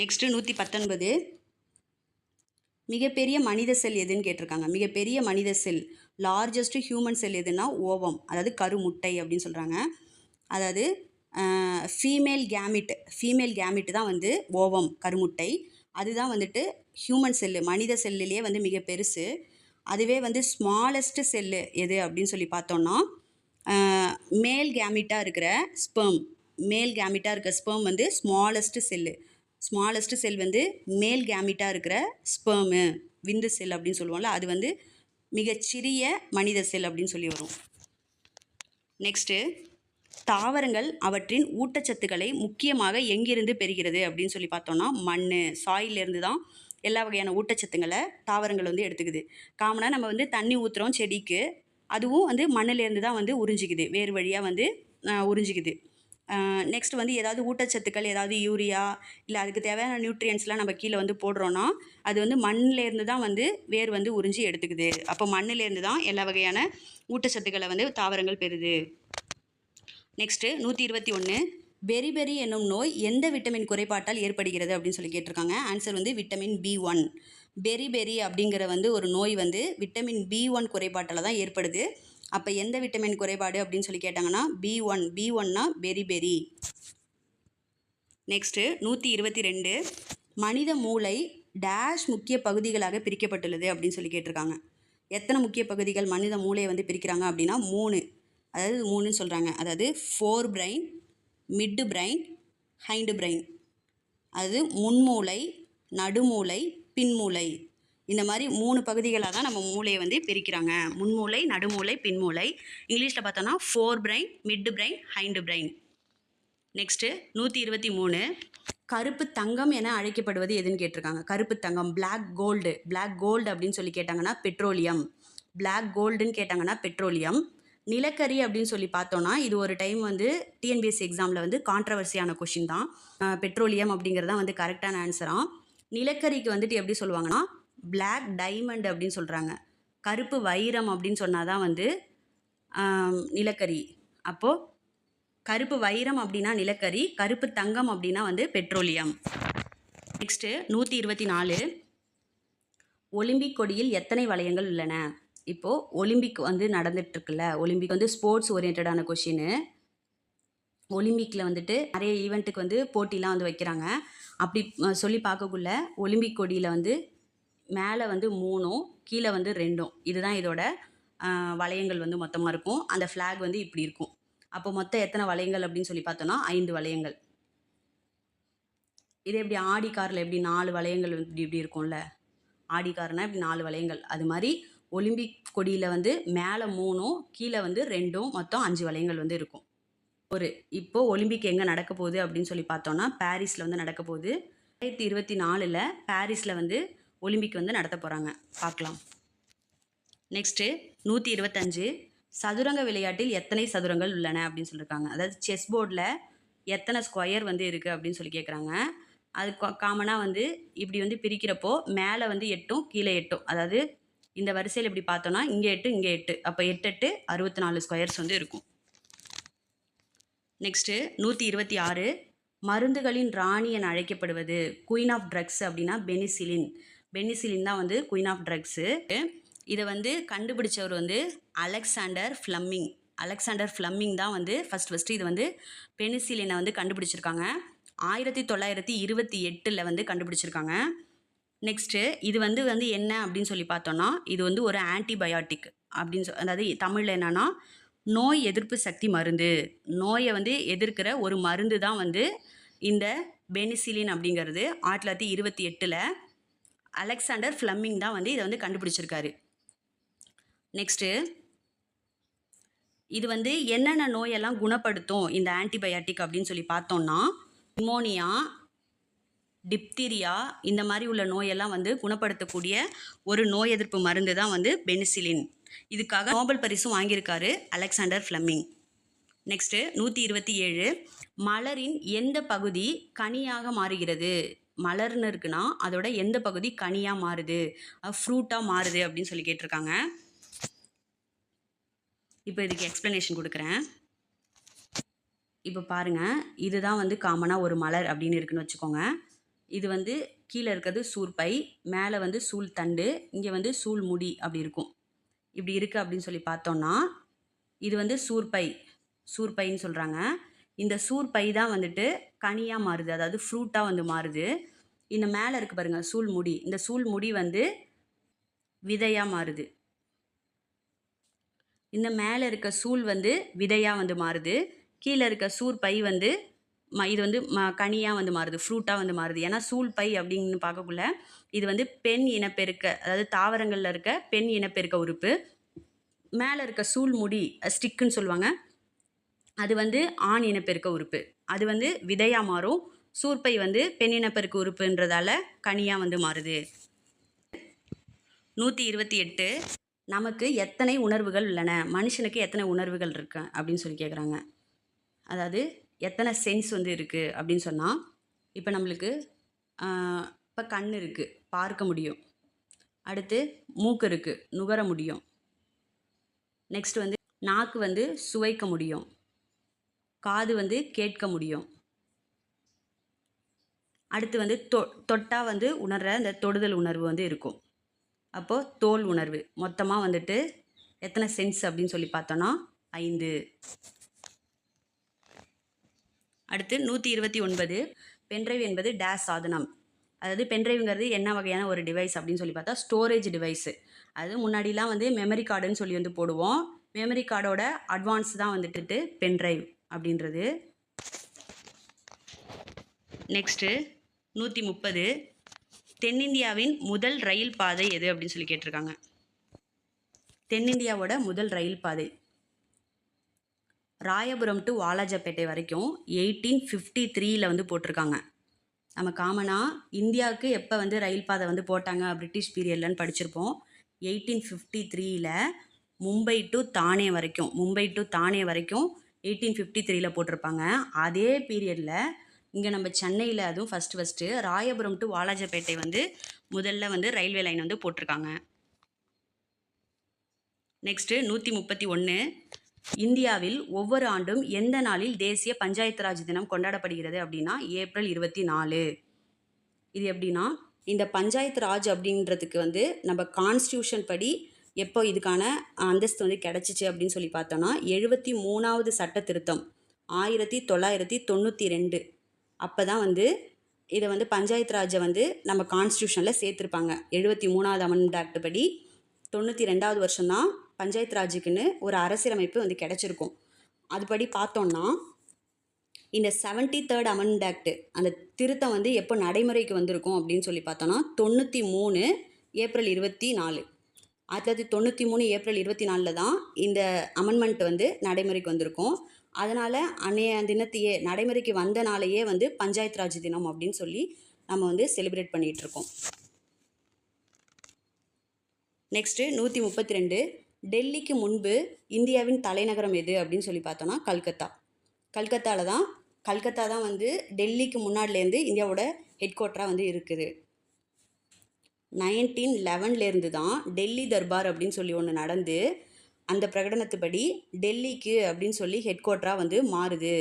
நெக்ஸ்ட்டு 119 மிகப்பெரிய மனித செல் எதுன்னு கேட்டிருக்காங்க. மிகப்பெரிய மனித செல் லார்ஜஸ்ட் ஹியூமன் செல் எதுன்னா ஓவம், அதாவது கருமுட்டை அப்படின்னு சொல்கிறாங்க. அதாவது ஃபீமேல் கேமிட் தான் வந்து ஓவம், கருமுட்டை. அதுதான் வந்துட்டு ஹியூமன் செல்லு, மனித செல்லுலேயே வந்து மிக பெருசு. அதுவே வந்து ஸ்மாலஸ்ட் செல்லு எது அப்படின்னு சொல்லி பார்த்தோன்னா மேல் கேமிட்டாக இருக்கிற ஸ்பெர்ம் வந்து ஸ்மாலஸ்ட் செல் வந்து மேல் கேமிட்டாக இருக்கிற ஸ்பெர்மு, விந்து செல் அப்படின்னு சொல்லுவோம்ல, அது வந்து மிகச்சிறிய மனித செல் அப்படின்னு சொல்லி வரும். நெக்ஸ்ட்டு தாவரங்கள் அவற்றின் ஊட்டச்சத்துக்களை முக்கியமாக எங்கிருந்து பெறுகிறது அப்படின்னு சொல்லி பார்த்தோன்னா மண், சாயிலிருந்து தான் எல்லா வகையான ஊட்டச்சத்துக்களை தாவரங்கள் வந்து எடுத்துக்குது. காமனாக நம்ம வந்து தண்ணி ஊற்றுறோம் செடிக்கு, அதுவும் வந்து மண்ணிலேருந்து தான் வந்து உறிஞ்சிக்குது, வேறு வழியாக வந்து உறிஞ்சிக்குது. நெக்ஸ்ட் வந்து ஏதாவது ஊட்டச்சத்துக்கள், ஏதாவது யூரியா இல்லை அதுக்கு தேவையான நியூட்ரியன்ஸ்லாம் நம்ம கீழே வந்து போடுறோன்னா அது வந்து மண்ணிலேருந்து தான் வந்து வேர் வந்து உறிஞ்சி எடுத்துக்குது. அப்போ மண்ணிலேருந்து தான் எல்லா வகையான ஊட்டச்சத்துக்களை வந்து தாவரங்கள் பெறுது. நெக்ஸ்ட்டு 121 பெரிபெரி என்னும் நோய் எந்த விட்டமின் குறைபாட்டால் ஏற்படுகிறது அப்படின்னு சொல்லி கேட்டிருக்காங்க. ஆன்சர் வந்து விட்டமின் B1. பெரிபெரி அப்படிங்கிற வந்து ஒரு நோய் வந்து விட்டமின் B1 குறைபாட்டால் தான் ஏற்படுது. அப்போ எந்த விட்டமின் குறைபாடு அப்படின்னு சொல்லி கேட்டாங்கன்னா B1னா பெரிபெரி. நெக்ஸ்ட்டு 122 மனித மூளை டேஷ் முக்கிய பகுதிகளாக பிரிக்கப்பட்டுள்ளது அப்படின்னு சொல்லி கேட்டிருக்காங்க. எத்தனை முக்கிய பகுதிகள் மனித மூளையை வந்து பிரிக்கிறாங்க அப்படின்னா 3, அதாவது 3ன்னு சொல்கிறாங்க. அதாவது fore brain, mid brain, hind brain. அதாவது முன்மூளை, நடுமூளை, பின்மூளை. இந்த மாதிரி 3 பகுதிகளாக தான் நம்ம மூளையை வந்து பிரிக்கிறாங்க. முன்மூளை, நடுமூளை, பின்மூளை. இங்கிலீஷில் பார்த்தோன்னா fore brain, mid brain, hind brain. Next 123 கருப்பு தங்கம் என அழைக்கப்படுவது எதுன்னு கேட்டிருக்காங்க. கருப்பு தங்கம் பிளாக் கோல்டு அப்படின்னு சொல்லி கேட்டாங்கன்னா பெட்ரோலியம். பிளாக் கோல்டுன்னு கேட்டாங்கன்னா பெட்ரோலியம். நிலக்கரி அப்படின்னு சொல்லி பார்த்தோன்னா இது ஒரு டைம் வந்து டிஎன்பிஎஸ்சி எக்ஸாமில் வந்து கான்ட்ரவர்சியான கொஷின் தான். பெட்ரோலியம் அப்படிங்கிறது தான் வந்து கரெக்டான ஆன்சராக. நிலக்கரிக்கு வந்துட்டு எப்படி சொல்லுவாங்கன்னா பிளாக் டைமண்ட் அப்படின்னு சொல்கிறாங்க. கருப்பு வைரம் அப்படின்னு சொன்னால் தான் வந்து நிலக்கரி. அப்போது கருப்பு வைரம் அப்படின்னா நிலக்கரி, கருப்பு தங்கம் அப்படின்னா வந்து பெட்ரோலியம். நெக்ஸ்ட்டு 124 ஒலிம்பிக் கொடியில் எத்தனை வளையங்கள் உள்ளன? இப்போது ஒலிம்பிக் வந்து நடந்துகிட்ருக்குல்ல, ஒலிம்பிக் வந்து ஸ்போர்ட்ஸ் ஓரியன்டான கொஷின். ஒலிம்பிக்கில் வந்துட்டு நிறைய ஈவெண்ட்டுக்கு வந்து போட்டிலாம் வந்து வைக்கிறாங்க. அப்படி சொல்லி பார்க்கக்குள்ள ஒலிம்பிக் கொடியில் வந்து மேலே வந்து 3ம் கீழே வந்து 2ம், இதுதான் இதோட வளையங்கள் வந்து மொத்தமாக இருக்கும். அந்த ஃப்ளாக் வந்து இப்படி இருக்கும். அப்போ மொத்தம் எத்தனை வளையங்கள் அப்படின்னு சொல்லி பார்த்தோன்னா 5 வளையங்கள். இது எப்படி ஆடி காரில் எப்படி 4 வளையங்கள் இப்படி இருக்கும்ல, ஆடி கார்னால் இப்படி 4 வளையங்கள். அது மாதிரி ஒலிம்பிக் கொடியில் வந்து மேலே 3ம் கீழே வந்து 2ம், மொத்தம் 5 வளையங்கள் வந்து இருக்கும். இப்போது ஒலிம்பிக் எங்கே நடக்க போகுது அப்படின்னு சொல்லி பார்த்தோன்னா பாரிஸில் வந்து நடக்க போகுது. 2024 பாரிஸில் வந்து ஒலிம்பிக் வந்து நடத்த போகிறாங்க, பார்க்கலாம். நெக்ஸ்ட்டு 125 சதுரங்க விளையாட்டில் எத்தனை சதுரங்கள் உள்ளன அப்படின்னு சொல்லியிருக்காங்க. அதாவது செஸ் போர்டில் எத்தனை ஸ்கொயர் வந்து இருக்குது அப்படின்னு சொல்லி கேட்குறாங்க. அது காமனாக வந்து இப்படி வந்து பிரிக்கிறப்போ மேலே வந்து 8ம் கீழே 8ம், அதாவது இந்த வரிசையில் இப்படி பார்த்தோன்னா இங்கே 8 இங்கே 8, அப்போ 8 64 ஸ்கொயர்ஸ் வந்து இருக்கும். நெக்ஸ்ட்டு 126 மருந்துகளின் ராணி என அழைக்கப்படுவது குயின் ஆஃப் ட்ரக்ஸ் அப்படின்னா பெனிசிலின் தான் வந்து குயின் ஆஃப் ட்ரக்ஸு. இதை வந்து கண்டுபிடிச்சவர் வந்து அலெக்சாண்டர் ஃப்ளெமிங் அலெக்சாண்டர் ஃப்ளமிங் தான் வந்து ஃபஸ்ட்டு இது வந்து பெனிசிலினை வந்து கண்டுபிடிச்சிருக்காங்க. 1928 வந்து கண்டுபிடிச்சிருக்காங்க. நெக்ஸ்ட்டு இது வந்து என்ன அப்படின்னு சொல்லி பார்த்தோன்னா, இது வந்து ஒரு ஆன்டிபயாட்டிக் அப்படின்னு அதாவது தமிழில் என்னன்னா நோய் எதிர்ப்பு சக்தி மருந்து. நோயை வந்து எதிர்க்கிற ஒரு மருந்து தான் வந்து இந்த பெனிசிலின் அப்படிங்கிறது. 1928 அலெக்சாண்டர் ஃப்ளமிங் தான் வந்து இதை வந்து கண்டுபிடிச்சிருக்காரு. நெக்ஸ்ட்டு இது வந்து என்னென்ன நோயெல்லாம் குணப்படுத்தும் இந்த ஆன்டிபயாட்டிக் அப்படின்னு சொல்லி பார்த்தோம்னா, நிமோனியா, டிப்தீரியா இந்த மாதிரி உள்ள நோயெல்லாம் வந்து குணப்படுத்தக்கூடிய ஒரு நோய் எதிர்ப்பு மருந்து தான் வந்து பெனிசிலின். இதுக்காக நோபல் பரிசும் வாங்கியிருக்காரு அலெக்சாண்டர் ஃப்ளமிங். நெக்ஸ்ட்டு 127 மலரின் எந்த பகுதி கனியாக மாறுகிறது? மலர்னு இருக்குன்னா அதோட எந்த பகுதி கனியாக மாறுது, ஃப்ரூட்டாக மாறுது அப்படின்னு சொல்லி கேட்டிருக்காங்க. இப்போ இதுக்கு எக்ஸ்ப்ளனேஷன் கொடுக்குறேன். இப்போ பாருங்கள், இதுதான் வந்து காமனாக ஒரு மலர் அப்படின்னு இருக்குன்னு வச்சுக்கோங்க. இது வந்து கீழே இருக்கிறது சூர்பை, மேலே வந்து சூல் தண்டு, இங்கே வந்து சூல் முடி அப்படி இருக்கும். இப்படி இருக்குது அப்படின்னு சொல்லி பார்த்தோன்னா இது வந்து சூர்பைன்னு சொல்கிறாங்க. இந்த சூர்பை தான் வந்துட்டு கனியாக மாறுது, அதாவது ஃப்ரூட்டாக வந்து மாறுது. இந்த மேலே இருக்குது பாருங்கள் சூல் முடி, இந்த சூல் முடி வந்து விதையாக மாறுது. இந்த மேலே இருக்க சூல் வந்து விதையாக வந்து மாறுது. கீழே இருக்க சூர்பை வந்து இது வந்து கனியாக வந்து மாறுது, ஃப்ரூட்டாக வந்து மாறுது. ஏன்னா சூல்பை அப்படின்னு பார்க்கக்குள்ள இது வந்து பெண் இனப்பெருக்க, அதாவது தாவரங்களில் இருக்க பெண் இனப்பெருக்க உறுப்பு. மேலே இருக்க சூல் முடி ஸ்டிக்குன்னு சொல்லுவாங்க, அது வந்து ஆண் இனப்பெருக்க உறுப்பு. அது வந்து விதையாக மாறும். சூர்பை வந்து பெண் இனப்பெருக்க உறுப்புன்றதால கனியாக வந்து மாறுது. 128 நமக்கு எத்தனை உணர்வுகள் உள்ளன? மனுஷனுக்கு எத்தனை உணர்வுகள் இருக்கு அப்படின்னு சொல்லி கேட்குறாங்க. அதாவது எத்தனை சென்ஸ் வந்து இருக்குது அப்படின்னு சொன்னால், இப்போ நம்மளுக்கு இப்போ கண் இருக்குது, பார்க்க முடியும். அடுத்து மூக்கு இருக்குது, நுகர முடியும். நெக்ஸ்ட் வந்து நாக்கு வந்து சுவைக்க முடியும். காது வந்து கேட்க முடியும். அடுத்து வந்து தொட்டால் வந்து உணர்கிற இந்த தொடுதல் உணர்வு வந்து இருக்கும். அப்போது தோல் உணர்வு. மொத்தமாக வந்துட்டு எத்தனை சென்ஸ் அப்படின்னு சொல்லி பார்த்தோன்னா 5. அடுத்து 129 பென்ட்ரைவ் என்பது டேஷ் சாதனம். அதாவது பென்ட்ரைவ்ங்கிறது என்ன வகையான ஒரு டிவைஸ் அப்படின்னு சொல்லி பார்த்தா ஸ்டோரேஜ் டிவைஸு. அது முன்னாடிலாம் வந்து மெமரி கார்டுன்னு சொல்லி வந்து போடுவோம். மெமரி கார்டோட அட்வான்ஸ் தான் வந்துட்டு பென்ட்ரைவ் அப்படின்றது. நெக்ஸ்ட்டு 130 தென்னிந்தியாவின் முதல் ரயில் பாதை எது அப்படின்னு சொல்லி கேட்டிருக்காங்க. தென்னிந்தியாவோட முதல் ரயில் பாதை ராயபுரம் டு வாலாஜாப்பேட்டை வரைக்கும் 1853 வந்து போட்டிருக்காங்க. நம்ம காமனாக இந்தியாவுக்கு எப்போ வந்து ரயில் பாதை வந்து போட்டாங்க பிரிட்டிஷ் பீரியட்லன்னு படிச்சிருப்போம். 1853 மும்பை டு தானே வரைக்கும் 1853 போட்டிருப்பாங்க. அதே பீரியடில் இங்கே நம்ம சென்னையில் அதுவும் ஃபஸ்ட்டு ராயபுரம் டு வாலாஜாப்பேட்டை வந்து முதல்ல வந்து ரயில்வே லைன் வந்து போட்டிருக்காங்க. நெக்ஸ்ட்டு 131 இந்தியாவில் ஒவ்வொரு ஆண்டும் எந்த நாளில் தேசிய பஞ்சாயத்து ராஜ் தினம் கொண்டாடப்படுகிறது அப்படின்னா ஏப்ரல் 24. இது எப்படின்னா இந்த பஞ்சாயத்து ராஜ் அப்படின்றதுக்கு வந்து நம்ம கான்ஸ்டியூஷன் படி எப்போ இதுக்கான அந்தஸ்து வந்து கிடச்சிச்சு அப்படின்னு சொல்லி பார்த்தோன்னா 73வது சட்ட திருத்தம் 1992 அப்போ தான் வந்து இதை வந்து பஞ்சாயத்து ராஜை வந்து நம்ம கான்ஸ்டியூஷனில் சேர்த்துருப்பாங்க. 73வது அமெண்ட்மெண்ட் ஆக்ட் படி 92வது வருஷம்தான் பஞ்சாயத்து ராஜுக்குன்னு ஒரு அரசியலமைப்பு வந்து கிடச்சிருக்கும். அதுபடி பார்த்தோன்னா இந்த 73rd அமெண்ட்மெண்ட் ஆக்ட் அந்த திருத்தம் வந்து எப்போ நடைமுறைக்கு வந்திருக்கும் அப்படின்னு சொல்லி பார்த்தோன்னா 93 ஏப்ரல் 24. 1993 ஏப்ரல் 24 தான் இந்த அமெண்ட்மெண்ட் வந்து நடைமுறைக்கு வந்திருக்கும். அதனால் அன்றைய தினத்தையே நடைமுறைக்கு வந்த நாளையே வந்து பஞ்சாயத்து ராஜ் தினம் அப்படின்னு சொல்லி நம்ம வந்து செலிப்ரேட் பண்ணிகிட்ருக்கோம். நெக்ஸ்ட்டு 132 டெல்லிக்கு முன்பு இந்தியாவின் தலைநகரம் எது அப்படின்னு சொல்லி பார்த்தோன்னா கல்கத்தா தான் வந்து டெல்லிக்கு முன்னாடிலேருந்து இந்தியாவோட ஹெட் குவார்ட்டராக வந்து இருக்குது. 1911 தான் டெல்லி தர்பார் அப்படின்னு சொல்லி ஒன்று நடந்து அந்த பிரகடனத்துப்படி டெல்லிக்கு அப்படின்னு சொல்லி ஹெட் குவார்ட்டராக வந்து மாறுது.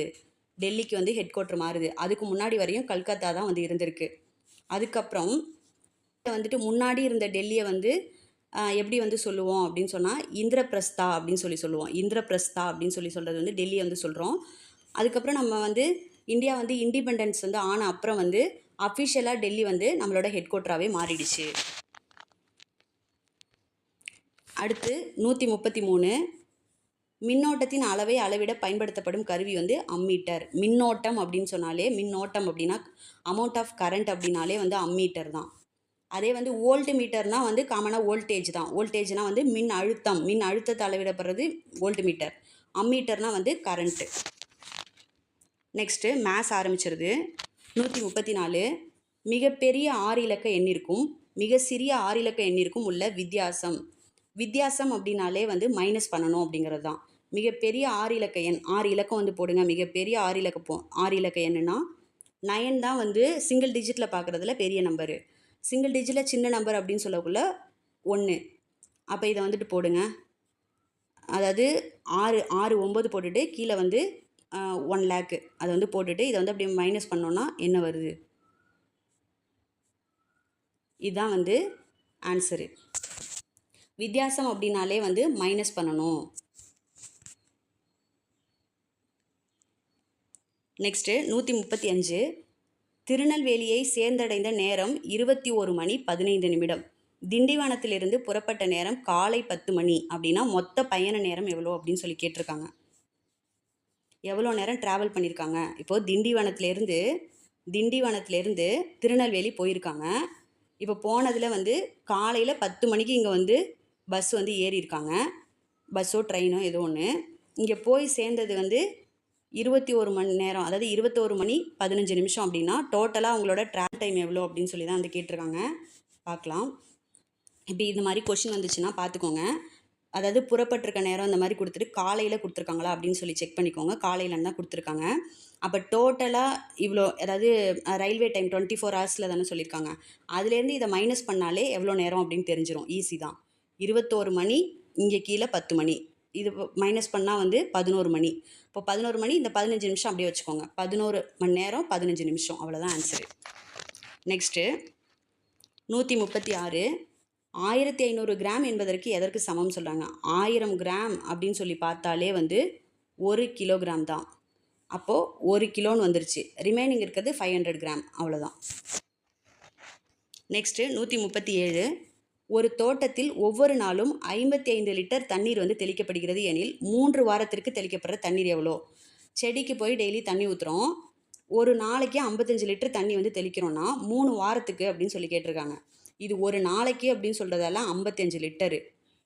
டெல்லிக்கு வந்து ஹெட் குவார்ட்டர் மாறுது. அதுக்கு முன்னாடி வரையும் கல்கத்தா தான் வந்து இருந்திருக்கு. அதுக்கப்புறம் வந்துட்டு முன்னாடி இருந்த டெல்லியை வந்து எப்படி வந்து சொல்லுவோம் அப்படின்னு சொன்னால் இந்திரபிரஸ்தா அப்படின்னு சொல்லுவோம். இந்திரபிரஸ்தா அப்படின்னு சொல்கிறது வந்து டெல்லியை வந்து சொல்கிறோம். அதுக்கப்புறம் நம்ம வந்து இந்தியா வந்து இண்டிபெண்டன்ஸ் வந்து ஆன அப்புறம் வந்து அஃபிஷியலாக டெல்லி வந்து நம்மளோட ஹெட் குவார்ட்டராகவே மாறிடுச்சு. அடுத்து 133 மின்னோட்டத்தின் அளவை அளவிட பயன்படுத்தப்படும் கருவி வந்து அம்மீட்டர். மின்னோட்டம் அப்படின்னு சொன்னாலே, மின்னோட்டம் அப்படின்னா அமௌண்ட் ஆஃப் கரண்ட் அப்படின்னாலே வந்து அம்மீட்டர் தான். அதே வந்து வோல்ட் மீட்டர்னால் வந்து காமனாக வோல்டேஜ் தான். வோல்டேஜ்னால் வந்து மின் அழுத்தத்தை அளவிடப்படுறது வோல்ட் மீட்டர். அம்மீட்டர்னால் வந்து கரண்ட்டு. நெக்ஸ்ட்டு மேத்ஸ் ஆரம்பிச்சிருது. 134 மிகப்பெரிய 6 இலக்க எண்ணிற்கும் மிக சிறிய 6 இலக்க எண்ணிற்கும் உள்ள வித்தியாசம் அப்படின்னாலே வந்து மைனஸ் பண்ணணும் அப்படிங்கிறது தான். மிகப்பெரிய 6 இலக்க எண் 6 இலக்கம் வந்து போடுங்க. மிகப்பெரிய 6 இலக்க எண்ணுனா 9 தான் வந்து சிங்கிள் டிஜிட்டில் பார்க்குறதுல பெரிய நம்பரு. சிங்கிள் டிஜிட்டில் சின்ன நம்பர் அப்படின்னு சொல்லக்குள்ள 1. அப்போ இதை வந்துட்டு போடுங்க. அதாவது 9 போட்டுட்டு கீழே வந்து 1 லேக்கு அதை வந்து போட்டுட்டு இதை வந்து அப்படியே மைனஸ் பண்ணோன்னா என்ன வருது? இதுதான் வந்து ஆன்சரு. வித்தியாசம் அப்படின்னாலே வந்து மைனஸ் பண்ணணும். நெக்ஸ்ட்டு 135 திருநெல்வேலியை சேர்ந்தடைந்த நேரம் 21:15. திண்டிவனத்திலிருந்து புறப்பட்ட நேரம் காலை 10 மணி அப்படின்னா மொத்த பயண நேரம் எவ்வளோ அப்படின்னு சொல்லி கேட்டிருக்காங்க. எவ்வளோ நேரம் ட்ராவல் பண்ணியிருக்காங்க? இப்போது திண்டிவனத்திலேருந்து திருநெல்வேலி போயிருக்காங்க. இப்போ போனதில் வந்து காலையில் 10 மணிக்கு இங்கே வந்து பஸ் வந்து ஏறியிருக்காங்க. பஸ்ஸோ ட்ரெயினோ ஏதோ ஒன்று. இங்கே போய் சேர்ந்தது வந்து 21 மணி நேரம், அதாவது 21:15 அப்படின்னா டோட்டலாக அவங்களோட ட்ராவல் டைம் எவ்வளோ அப்படின்னு சொல்லி தான் வந்து கேட்டிருக்காங்க. பார்க்கலாம். இப்படி இந்த மாதிரி கொஷின் வந்துச்சுன்னா பார்த்துக்கோங்க. அதாவது புறப்பட்டிருக்க நேரம் இந்த மாதிரி கொடுத்துட்டு காலையில் கொடுத்துருக்காங்களா அப்படின்னு சொல்லி செக் பண்ணிக்கோங்க. காலையிலன்னு தான் கொடுத்துருக்காங்க. அப்போ டோட்டலாக இவ்வளோ, அதாவது ரயில்வே டைம் 24 ஹவர்ஸில் தானே சொல்லியிருக்காங்க. அதுலேருந்து இதை மைனஸ் பண்ணாலே எவ்வளோ நேரம் அப்படின்னு தெரிஞ்சிடும். ஈஸி தான். 21 மணி, இங்கே கீழே 10 மணி, இது மைனஸ் பண்ணால் வந்து 11 மணி. இப்போ 11 மணி, இந்த 15 நிமிஷம் அப்படியே வச்சுக்கோங்க. 11 மணி நேரம் 15 நிமிஷம், அவ்வளோதான் ஆன்சரு. நெக்ஸ்ட்டு 136 1500 கிராம் என்பதற்கு எதற்கு சமம் சொல்கிறாங்க? 1000 கிராம் அப்படின்னு சொல்லி பார்த்தாலே வந்து 1 கிலோகிராம் தான். அப்போது 1 கிலோன்னு வந்துருச்சு. ரிமைனிங் இருக்கிறது 500 கிராம், அவ்வளோதான். நெக்ஸ்ட்டு 137 ஒரு தோட்டத்தில் ஒவ்வொரு நாளும் 55 லிட்டர் தண்ணீர் வந்து தெளிக்கப்படுகிறது எனில் 3 வாரத்திற்கு தெளிக்கப்படுற தண்ணீர் எவ்வளோ? செடிக்கு போய் டெய்லி தண்ணி ஊற்றுறோம். ஒரு நாளைக்கு 55 லிட்டர் தண்ணி வந்து தெளிக்கிறோன்னா 3 வாரத்துக்கு அப்படின்னு சொல்லி கேட்டிருக்காங்க. இது ஒரு நாளைக்கு அப்படின்னு சொல்கிறதெல்லாம் 55 லிட்டரு.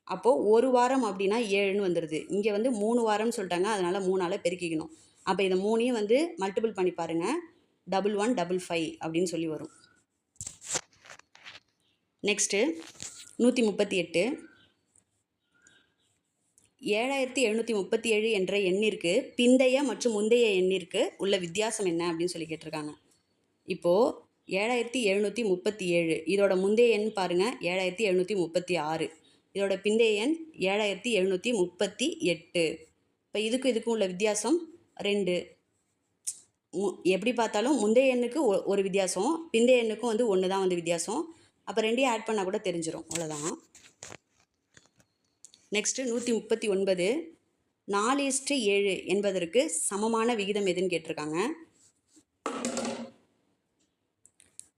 அப்போது ஒரு வாரம் அப்படின்னா 7ன்னு வந்துடுது. இங்கே வந்து 3 வாரம்னு சொல்லிட்டாங்க, அதனால் 3ஆல் பெருக்கிக்கணும். அப்போ இதை 3ஐயும் வந்து மல்டிபிள் பண்ணி பாருங்கள். 1155 அப்படின்னு சொல்லி வரும். நெக்ஸ்ட்டு 138 7737 என்ற எண்ணிற்கு பிந்தைய மற்றும் முந்தைய எண்ணிற்கு உள்ள வித்தியாசம் என்ன அப்படின்னு சொல்லி கேட்டிருக்காங்க. இப்போது 7737 இதோட முந்தைய எண் பாருங்கள் 7736, இதோட பிந்தைய எண் 7738. இப்போ இதுக்கும் உள்ள வித்தியாசம் 2. எப்படி பார்த்தாலும் முந்தைய எண்ணுக்கு ஒரு வித்தியாசம், பிந்தைய எண்ணுக்கும் வந்து 1 தான் வந்து வித்தியாசம். அப்போ 2ஐயும் ஆட் பண்ணால் கூட தெரிஞ்சிடும், அவ்வளோதான். நெக்ஸ்ட்டு 139 4:7 என்பதற்கு சமமான விகிதம் எதுன்னு கேட்டிருக்காங்க.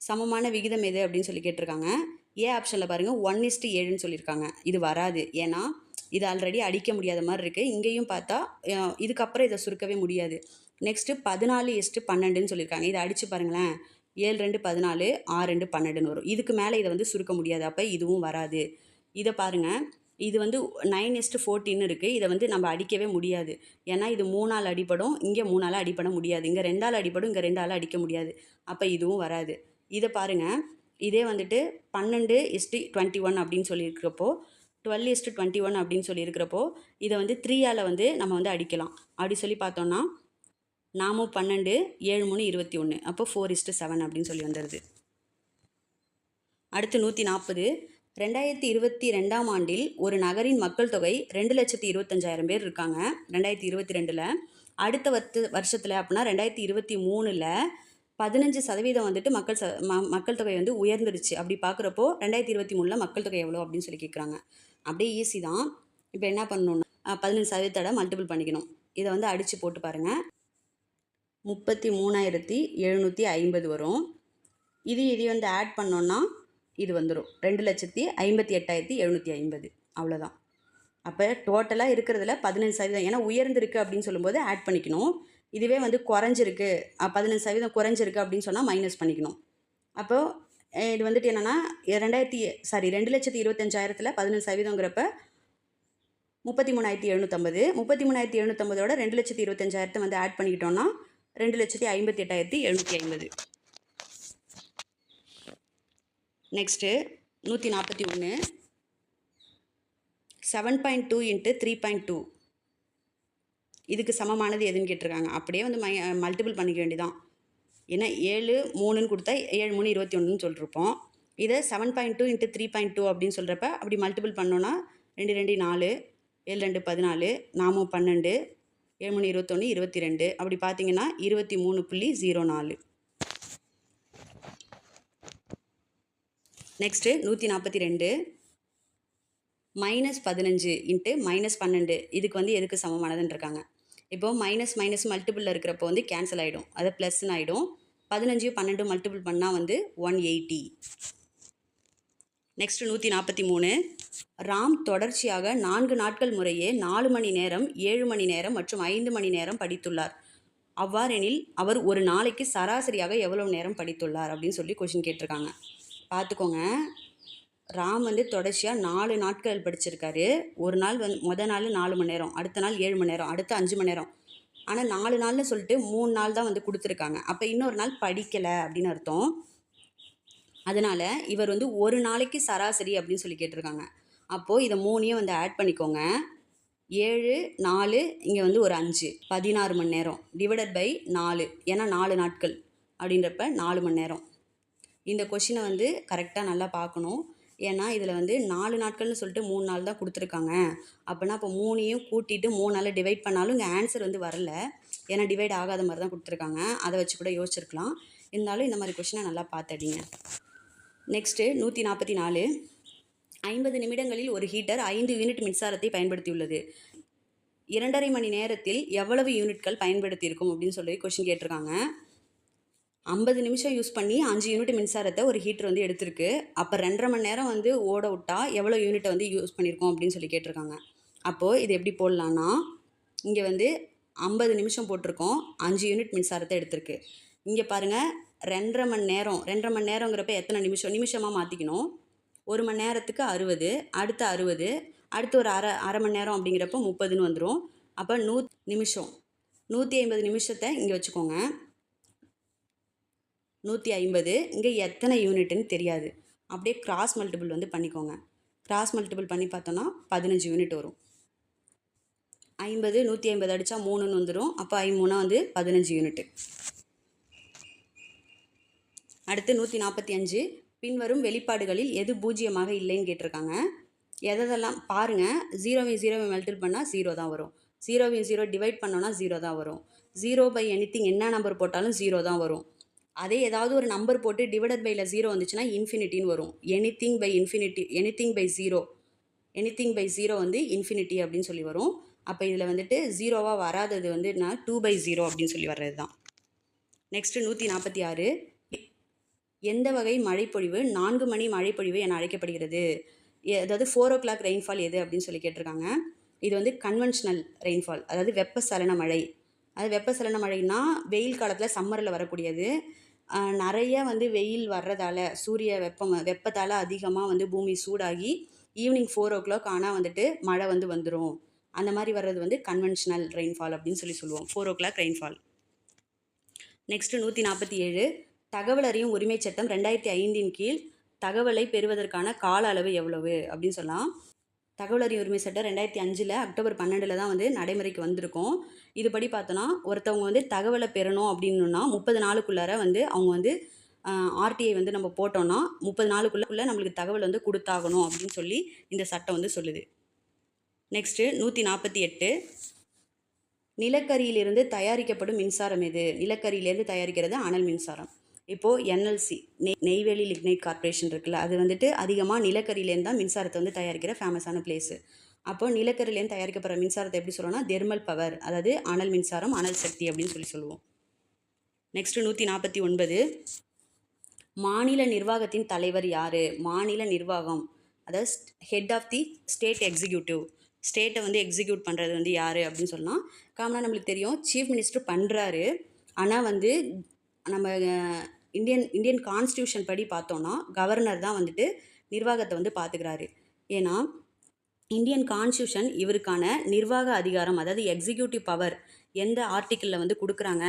சமமான விகிதம் எது அப்படின்னு சொல்லி கேட்டிருக்காங்க. ஏ ஆப்ஷனில் பாருங்கள் 1:7ன்னு சொல்லியிருக்காங்க. இது வராது, ஏன்னா இது ஆல்ரெடி அடிக்க முடியாத மாதிரி இருக்குது. இங்கேயும் பார்த்தா இதுக்கப்புறம் இதை சுருக்கவே முடியாது. நெக்ஸ்ட்டு 14:12ன்னு சொல்லியிருக்காங்க. இதை அடித்து பாருங்களேன். 7 2 14, 6 2 12ன்னு வரும். இதுக்கு மேலே இதை வந்து சுருக்க முடியாது, அப்போ இதுவும் வராது. இதை பாருங்கள், இது வந்து 9:14 இருக்குது. இதை வந்து நம்ம அடிக்கவே முடியாது, ஏன்னா இது 3ஆல் அடிப்படும், இங்கே 3ஆல் அடிப்பட முடியாது. இங்கே 2ஆல் அடிப்படும், இங்கே 2ஆல் அடிக்க முடியாது. அப்போ இதுவும் வராது. இதை பாருங்கள், இதே வந்துட்டு 12:21 அப்படின்னு சொல்லியிருக்கிறப்போ 12:21 அப்படின்னு சொல்லியிருக்கிறப்போ இதை வந்து 3ஆல் வந்து நம்ம வந்து அடிக்கலாம். அப்படி சொல்லி பார்த்தோன்னா 4 12 7 3 21, அப்போ 4:7 அப்படின்னு சொல்லி வந்துடுது. அடுத்து 140 2022ஆம் ஆண்டில் ஒரு நகரின் மக்கள் தொகை 2,25,000 பேர் இருக்காங்க 2022. அடுத்த வருஷத்தில் அப்படின்னா 2023 15% வந்துட்டு மக்கள் தொகை வந்து உயர்ந்துருச்சு. அப்படி பார்க்குறப்போ 2023ல் மக்கள் தொகை எவ்வளோ அப்படின்னு சொல்லி கேட்குறாங்க. அப்படியே ஈஸி தான். இப்போ என்ன பண்ணணும்னா 15% மல்டிபிள் பண்ணிக்கணும். இதை வந்து அடித்து போட்டு பாருங்கள். 33,750 வரும். இது வந்து ஆட் பண்ணோன்னா இது வந்துடும் 2,58,750. அவ்வளோதான். அப்போ டோட்டலாக இருக்கிறதுல 15%, ஏன்னா உயர்ந்திருக்கு அப்படின்னு சொல்லும்போது ஆட் பண்ணிக்கணும். இதுவே வந்து குறைஞ்சிருக்கு 15% குறைஞ்சிருக்கு அப்படின்னு சொன்னால் மைனஸ் பண்ணிக்கணும். அப்போது இது வந்துட்டு என்னென்னா 2,25,000ல் 15%ங்கிறப்ப 33,750. 33,750ஓட 2,25,000 வந்து ஆட் பண்ணிக்கிட்டோன்னா 2,58,750. நெக்ஸ்ட்டு 141 7.2 × 3.2 இதுக்கு சமமானது எதுன்னு கேட்டிருக்காங்க. அப்படியே வந்து மல்டிபிள் பண்ணிக்க வேண்டியதான். ஏன்னா 7 3ன்னு கொடுத்தா 7 3 21ன்னு சொல்லிருப்போம். இதை 7.2 × 3.2 அப்படின்னு சொல்கிறப்ப அப்படி மல்டிபிள் பண்ணோன்னா 2 2 4 7 2 14 4 12 7 3 21 22. அப்படி பார்த்தீங்கன்னா 23.04. நெக்ஸ்ட்டு 142 -15 × -12 இதுக்கு வந்து எதுக்கு சமமானதுன்னு இருக்காங்க. இப்போது மைனஸ் மல்டிபிளில் இருக்கிறப்போ வந்து கேன்சல் ஆகிடும், அதை ப்ளஸ்ன்னு ஆகிடும். 15 12 மல்டிபிள் பண்ணால் வந்து 180. நெக்ஸ்ட்டு 143 ராம் தொடர்ச்சியாக 4 நாட்கள் முறையே 4 மணி நேரம் 7 மணி நேரம் மற்றும் 5 மணி நேரம் படித்துள்ளார். அவ்வாறெனில் அவர் ஒரு நாளைக்கு சராசரியாக எவ்வளவு நேரம் படித்துள்ளார் அப்படின்னு சொல்லி கொஷின் கேட்டிருக்காங்க. பார்த்துக்கோங்க, ராம் வந்து தொடர்ச்சியாக 4 நாட்கள் படிச்சிருக்காரு. ஒரு நாள் வந்து மொதல் நாள் 4 மணி நேரம், அடுத்த நாள் 7 மணி நேரம், அடுத்து 5 மணி நேரம். ஆனால் 4 நாள்னு சொல்லிட்டு 3 நாள் தான் வந்து கொடுத்துருக்காங்க. அப்போ இன்னொரு நாள் படிக்கலை அப்படின்னு அர்த்தம். அதனால் இவர் வந்து ஒரு நாளைக்கு சராசரி அப்படின்னு சொல்லி கேட்டிருக்காங்க. அப்போது இதை 3ஐயும் வந்து ஆட் பண்ணிக்கோங்க. 7 4 இங்கே வந்து ஒரு 5 16 மணி நேரம் டிவைடட் பை 4, ஏன்னா 4 நாட்கள் அப்படின்றப்ப 4 மணி நேரம். இந்த கொஷினை வந்து கரெக்டாக நல்லா பார்க்கணும். ஏன்னா இதில் வந்து 4 நாட்கள்னு சொல்லிட்டு 3 நாள் தான் கொடுத்துருக்காங்க. அப்படின்னா இப்போ 3ஐயும் கூட்டிட்டு 3ஆல் டிவைட் பண்ணாலும் இங்கே ஆன்சர் வந்து வரல, ஏன்னா டிவைட் ஆகாத மாதிரி தான் கொடுத்துருக்காங்க. அதை வச்சு கூட யோசிச்சிருக்கலாம். இருந்தாலும் இந்த மாதிரி கொஷினை நல்லா பார்த்தடிங்க. நெக்ஸ்ட்டு 144 50 நிமிடங்களில் ஒரு ஹீட்டர் 5 யூனிட் மின்சாரத்தை பயன்படுத்தியுள்ளது. 2.5 மணி நேரத்தில் எவ்வளவு யூனிட்கள் பயன்படுத்தியிருக்கும் அப்படின்னு சொல்லி கொஷின் கேட்டிருக்காங்க. 50 நிமிஷம் யூஸ் பண்ணி 5 யூனிட் மின்சாரத்தை ஒரு ஹீட்டர் வந்து எடுத்திருக்கு. அப்போ 2.5 மணி நேரம் வந்து ஓட விட்டா எவ்வளோ யூனிட்டை வந்து யூஸ் பண்ணியிருக்கோம் அப்படின்னு சொல்லி கேட்டிருக்காங்க. அப்போது இது எப்படி போடலான்னா, இங்கே வந்து 50 நிமிஷம் போட்டிருக்கோம், 5 யூனிட் மின்சாரத்தை எடுத்திருக்கு. இங்கே பாருங்கள் 2.5 மணி நேரம், 2.5 மணி நேரங்கிறப்ப எத்தனை நிமிஷமாக மாற்றிக்கணும். 1 மணி நேரத்துக்கு 60, அடுத்து 60, அடுத்து ஒரு அரை மணி நேரம் அப்படிங்கிறப்போ 30ன்னு வந்துடும். அப்போ 100 நிமிஷம், 150 நிமிஷத்தை இங்கே வச்சுக்கோங்க. 150 இங்கே எத்தனை யூனிட்டுன்னு தெரியாது. அப்படியே கிராஸ் மல்டிபிள் வந்து பண்ணிக்கோங்க. கிராஸ் மல்டிபிள் பண்ணி பார்த்தோன்னா 15 யூனிட் வரும். 50 150 அடித்தா 3ன்னு வந்துடும். அப்போ 5 வந்து 15 யூனிட்டு. அடுத்து 145 பின்வரும் வெளிப்பாடுகளில் எது பூஜ்ஜியமாக இல்லைன்னு கேட்டிருக்காங்க. எதெல்லாம் பாருங்கள். 0 மல்டிபிள் பண்ணால் 0 தான் வரும். 0 டிவைட் பண்ணோன்னா 0 தான் வரும். 0 பை எனிதிங் என்ன நம்பர் போட்டாலும் 0 தான் வரும். அதே ஏதாவது ஒரு நம்பர் போட்டு டிவைடட் பையில் 0 வந்துச்சுன்னா இன்ஃபினிட்டின்னு வரும். எனிதிங் பை 0, எனிதிங் பை 0 வந்து இன்ஃபினிட்டி அப்படின்னு சொல்லி வரும். அப்போ இதில் வந்துட்டு 0வாக வராதது வந்து நான் 2/0 அப்படின்னு சொல்லி வர்றது தான். நெக்ஸ்ட்டு 146 எந்த வகை மழைப்பொழிவு 4 மணி மழைப்பொழிவு என அழைக்கப்படுகிறது. அதாவது 4 o'clock ரெயின்ஃபால் எது அப்படின்னு சொல்லி கேட்டிருக்காங்க. இது வந்து கன்வென்ஷனல் ரெயின்ஃபால், அதாவது வெப்பசலன மழை. அது வெப்பசலன மழைன்னா வெயில் காலத்தில் சம்மரில் வரக்கூடியது. நிறைய வந்து வெயில் வர்றதால சூரிய வெப்பத்தால் அதிகமாக வந்து பூமி சூடாகி ஈவினிங் 4 o'clock ஆனால் வந்துட்டு மழை வந்து வந்துடும். அந்த மாதிரி வர்றது வந்து கன்வென்ஷனல் ரெயின்ஃபால் அப்படின்னு சொல்லுவோம். 4 o'clock ரெயின்ஃபால். நெக்ஸ்ட்டு 147 தகவல் அறியும் உரிமை சட்டம் 2005 கீழ் தகவலை பெறுவதற்கான கால அளவு எவ்வளவு அப்படின்னு சொல்லலாம். தகவல் அறியும் உரிமை சட்டம் 2005 அக்டோபர் 12 தான் வந்து நடைமுறைக்கு வந்திருக்கும். இதுபடி பார்த்தோன்னா ஒருத்தவங்க வந்து தகவலை பெறணும் அப்படின்னா 30 நாளுக்குள்ளார வந்து அவங்க வந்து ஆர்டிஐ வந்து நம்ம போட்டோன்னா 30 நாளுக்குள்ளே நம்மளுக்கு தகவல் வந்து கொடுத்தாகணும் அப்படின்னு சொல்லி இந்த சட்டம் வந்து சொல்லுது. நெக்ஸ்ட்டு 148 நிலக்கரியிலிருந்து தயாரிக்கப்படும் மின்சாரம் எது? நிலக்கரியிலேருந்து தயாரிக்கிறது அனல் மின்சாரம். இப்போது என்எல்சி நெய்வேலி லிக்னைட் கார்ப்பரேஷன் இருக்குல்ல, அது வந்துட்டு அதிகமாக நிலக்கரியிலேருந்து தான் மின்சாரத்தை வந்து தயாரிக்கிற ஃபேமஸான பிளேஸு. அப்போ நிலக்கரியிலேருந்து தயாரிக்கப்படுற மின்சாரத்தை எப்படி சொல்லணும்னா தெர்மல் பவர், அதாவது அனல் மின்சாரம், அனல் சக்தி அப்படின்னு சொல்லுவோம். நெக்ஸ்ட்டு 149. மாநில நிர்வாகத்தின் தலைவர் யார்? மாநில நிர்வாகம், அதாவது head of the state executive. ஸ்டேட்டை வந்து எக்ஸிக்யூட் பண்ணுறது வந்து யார் அப்படின்னு சொன்னால் காமனாக நம்மளுக்கு தெரியும் சீஃப் மினிஸ்டர் பண்ணுறாரு. ஆனால் வந்து நம்ம இந்தியன் கான்ஸ்டியூஷன் படி பார்த்தோன்னா கவர்னர் தான் வந்துட்டு நிர்வாகத்தை வந்து பார்த்துக்கிறாரு. ஏன்னா இந்தியன் கான்ஸ்டியூஷன் இவருக்கான நிர்வாக அதிகாரம், அதாவது எக்ஸிக்யூட்டிவ் பவர் எந்த ஆர்டிக்கிளில் வந்து கொடுக்குறாங்க,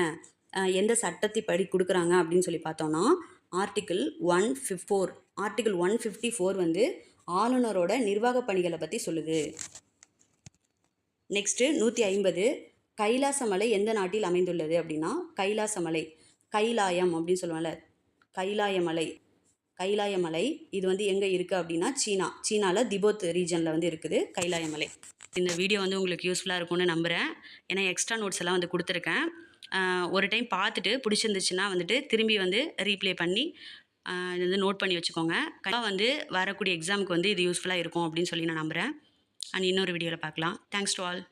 எந்த சட்டத்தை படி கொடுக்குறாங்க அப்படின்னு சொல்லி பார்த்தோன்னா ஆர்டிக்கிள் 154 வந்து ஆளுநரோட நிர்வாக பணிகளை பற்றி சொல்லுது. நெக்ஸ்ட்டு 150. கைலாசமலை எந்த நாட்டில் அமைந்துள்ளது அப்படின்னா கைலாசமலை, கைலாயம் அப்படின்னு சொல்லுவாங்கள்ல, கைலாயமலை இது வந்து எங்கே இருக்குது அப்படின்னா சீனாவில் திபோத் ரீஜனில் வந்து இருக்குது கைலாயமலை. இந்த வீடியோ வந்து உங்களுக்கு யூஸ்ஃபுல்லாக இருக்கும்னு நம்புகிறேன். ஏன்னா எக்ஸ்ட்ரா நோட்ஸ் எல்லாம் வந்து கொடுத்துருக்கேன். ஒரு டைம் பார்த்துட்டு பிடிச்சிருந்துச்சுன்னா வந்துட்டு திரும்பி வந்து ரீப்ளே பண்ணி இது வந்து நோட் பண்ணி வச்சுக்கோங்க. கண்டிப்பாக வந்து வரக்கூடிய எக்ஸாமுக்கு வந்து இது யூஸ்ஃபுல்லாக இருக்கும் அப்படின்னு சொல்லி நான் நம்புகிறேன். அண்ட் இன்னொரு வீடியோவில் பார்க்கலாம். Thanks to all.